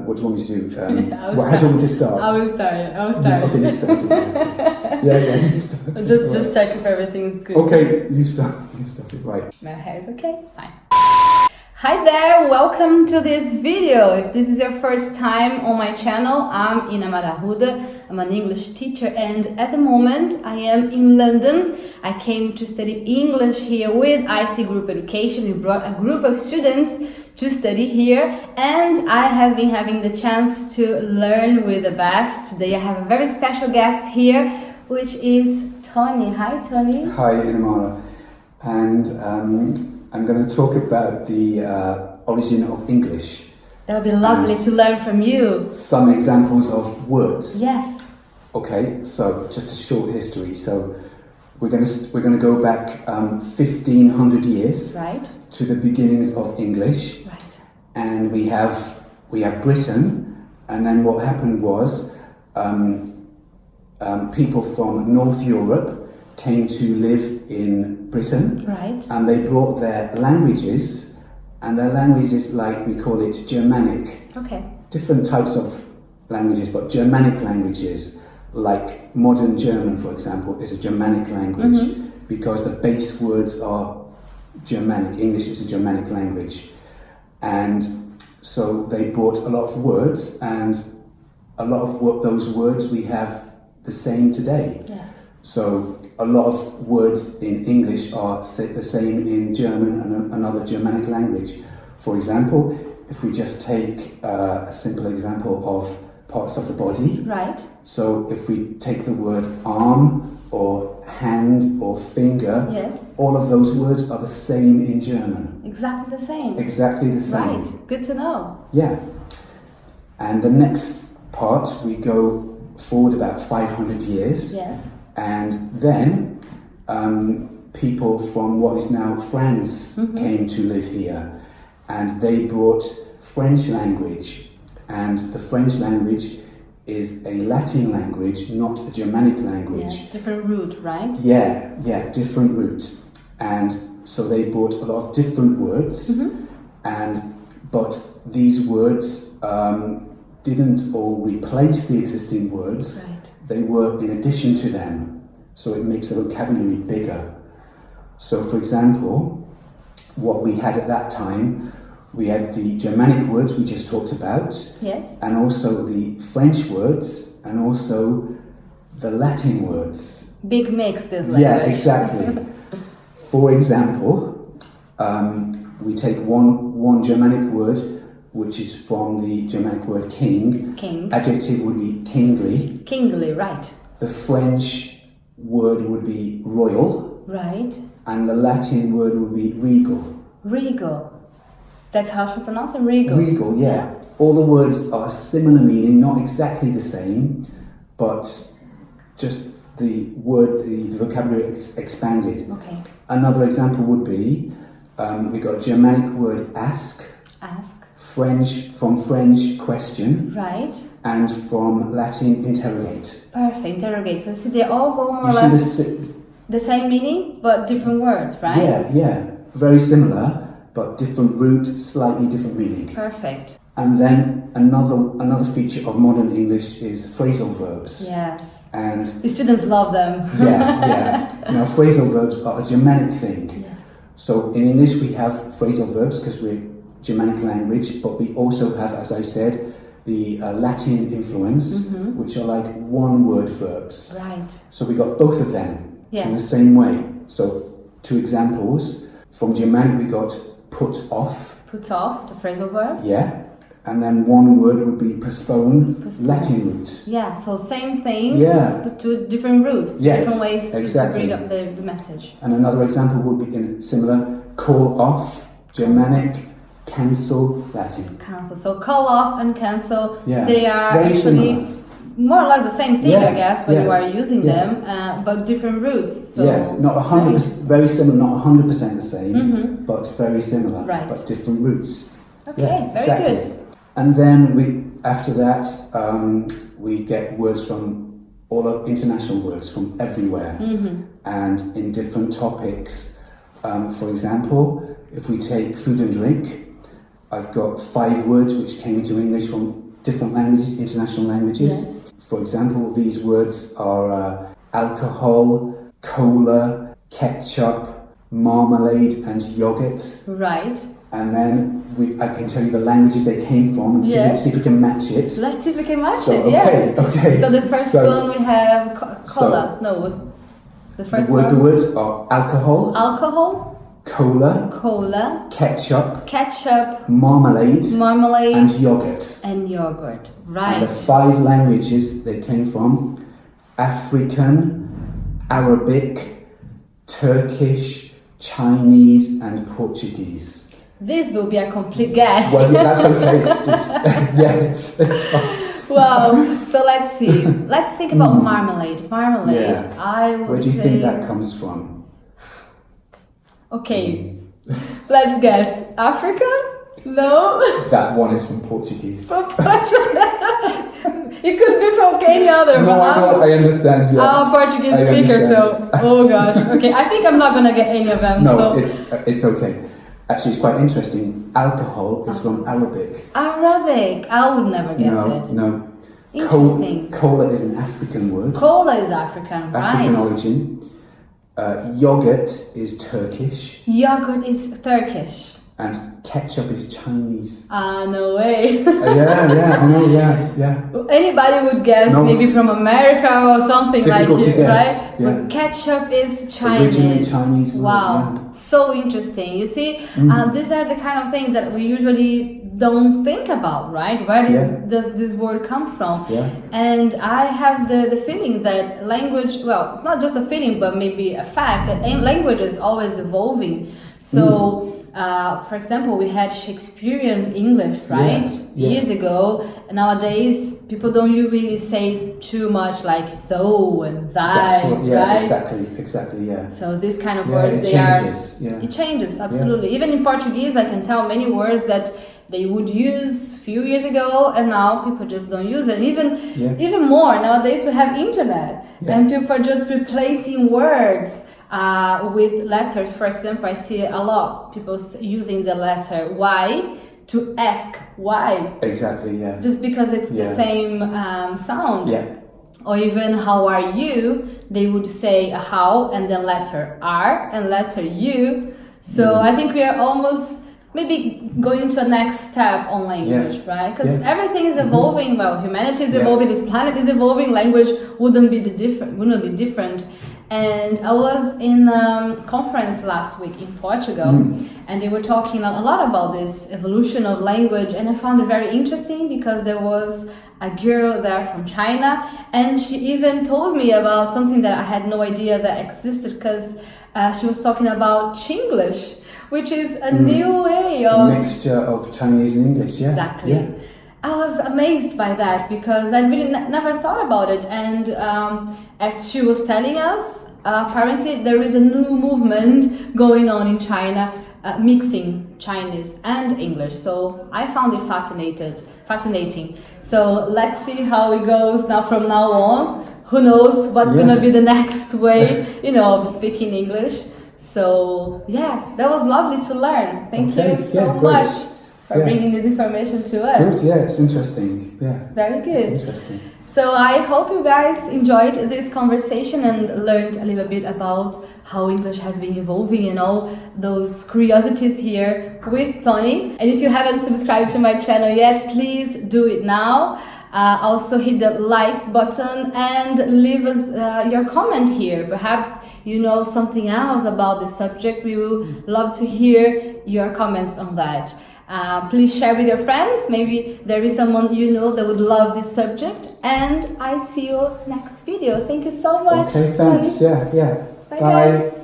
what do you want me to do? How do you want me to start? I will start. Okay, you start. Yeah, you start. Just check if everything is good. Okay, you start it, right. My hair is okay? Fine. Hi there, welcome to this video. If this is your first time on my channel, I'm Ina Marahuda. I'm an English teacher and at the moment I am in London. I came to study English here with IC Group Education. We brought a group of students to study here and I have been having the chance to learn with the best. Today I have a very special guest here, which is Tony. Hi Tony. Hi Inamara. And I'm going to talk about the origin of English. That would be lovely to learn from you. Some examples of words. Yes. Okay, so just a short history. So we're going to go back 1,500 years, right, to the beginnings of English. Right. And we have Britain, and then what happened was people from North Europe came to live in Britain, right, and they brought their languages, and their languages, like we call it Germanic. Okay. Different types of languages, but Germanic languages, like modern German, for example, is a Germanic language because the base words are Germanic. English is a Germanic language, and so they brought a lot of words, and a lot of those words we have the same today. Yes. So a lot of words in English are the same in German and another Germanic language. For example, if we just take a simple example of parts of the body. Right. So if we take the word arm or hand or finger, yes, all of those words are the same in German. Exactly the same. Exactly the same. Right. Good to know. Yeah. And the next part, we go forward about 500 years. Yes. And then people from what is now France came to live here, and they brought French language, and the French language is a Latin language, not a Germanic language. Yes, different root, right? Yeah, different root. And so they brought a lot of different words, but these words didn't all replace the existing words. Right. They were in addition to them, so it makes the vocabulary bigger. So for example, what we had at that time, we had the Germanic words we just talked about, yes, and also the French words, and also the Latin words. Big mix, this language. Yeah, exactly. For example, we take one Germanic word, which is from the Germanic word king. King. Adjective would be kingly. Kingly, right. The French word would be royal. Right. And the Latin word would be regal. Regal. That's how she pronounces it, regal. Regal, yeah. All the words are similar meaning, not exactly the same, but just the word, the vocabulary expanded. Okay. Another example would be, we got a Germanic word ask. Ask. From French question. Right. And from Latin interrogate. Perfect, interrogate. So see, they all go more or less the same meaning, but different words, right? Yeah. Very similar, but different root, slightly different meaning. Perfect. And then another feature of modern English is phrasal verbs. Yes. And the students love them. yeah. Now, phrasal verbs are a Germanic thing. Yes. So in English we have phrasal verbs because we're Germanic language, but we also have, as I said, the Latin influence, which are like one-word verbs. Right. So we got both of them in the Yes. same way. So two examples. From Germanic we got put off. Put off is a phrasal verb. Yeah. And then one word would be postpone. Latin root. Yeah, so same thing, but two different roots, two different ways to bring up the message. And another example would be similar, call off, Germanic, cancel, Latin. Cancel. So call off and cancel, Yeah. they are Very actually similar. more or less the same thing, I guess, when you are using them, but different roots. So not 100%, very similar, not 100% the same, but very similar, Right. but different roots. Okay, very good. And then after that, we get words from all of international words from everywhere, and in different topics. For example, if we take food and drink, I've got 5 words which came into English from different languages, international languages. Yes. For example, these words are alcohol, cola, ketchup, marmalade, and yogurt. Right. And then I can tell you the languages they came from and see if we can match it. Let's see if we can match So, it. okay, Yes. okay. So the first one we have cola. No, was the first one. The words are alcohol, Alcohol, cola, ketchup, marmalade, marmalade, and yogurt. Right. And the 5 languages they came from: African, Arabic, Turkish, Chinese, and Portuguese. This will be a complete guess. Well, yeah, that's okay. It's fine. Wow. So let's see. Let's think about marmalade. Marmalade. Yeah. I would Where do you say... think that comes from? Okay. Let's guess. Africa? No. That one is from Portuguese. It could be from any other. No, I understand. Yeah. I'm a Portuguese speaker, so oh gosh. Okay, I think I'm not gonna get any of them. No, so. it's okay. Actually, it's quite interesting. Alcohol is from Arabic. Arabic. I would never guess it. No. Interesting. Cola is an African word. Cola is African, African right? origin. Yogurt is Turkish. Yogurt is Turkish. And ketchup is Chinese. No way. Yeah, I know, yeah. Anybody would guess maybe from America or something Difficult like to it, guess, right? yeah. But ketchup is Chinese. Originally Chinese word, wow, yeah. So interesting. You see, these are the kind of things that we usually don't think about, right? Where does this word come from? Yeah. And I have the feeling that language, well, it's not just a feeling, but maybe a fact that language is always evolving. So, for example, we had Shakespearean English, right? Yeah. Years ago. Nowadays, people don't really say too much like though and thy, right? Exactly, yeah. So these kind of words, it changes, absolutely. Yeah. Even in Portuguese, I can tell many words that they would use a few years ago, and now people just don't use it. Even more, nowadays we have internet, and people are just replacing words with letters. For example, I see a lot people using the letter Y to ask why. Exactly, yeah. Just because it's the same sound. Yeah. Or even how are you? They would say a how and then letter R and letter U. So I think we are almost maybe going to a next step on language, right? Because everything is evolving. Well, humanity is evolving. This planet is evolving. Language wouldn't be different. And I was in a conference last week in Portugal, and they were talking a lot about this evolution of language, and I found it very interesting because there was a girl there from China, and she even told me about something that I had no idea that existed, because she was talking about Chinglish, which is a new way of... A mixture of Chinese and English, yeah. Exactly. Yeah. I was amazed by that because I really never thought about it, and as she was telling us, apparently there is a new movement going on in China mixing Chinese and English. So I found it fascinating. So let's see how it goes now from now on. Who knows what's gonna be the next way, of speaking English. So that was lovely to learn. Thank you so much for bringing this information to us. Good, it's interesting. Yeah. Very good. Interesting. So I hope you guys enjoyed this conversation and learned a little bit about how English has been evolving and all those curiosities here with Tony. And if you haven't subscribed to my channel yet, please do it now. Also hit the like button and leave us your comment here. Perhaps you know something else about the subject. We will love to hear your comments on that. Please share with your friends. Maybe there is someone you know that would love this subject. And I see you next video. Thank you so much. Okay, thanks. Yeah. Bye guys.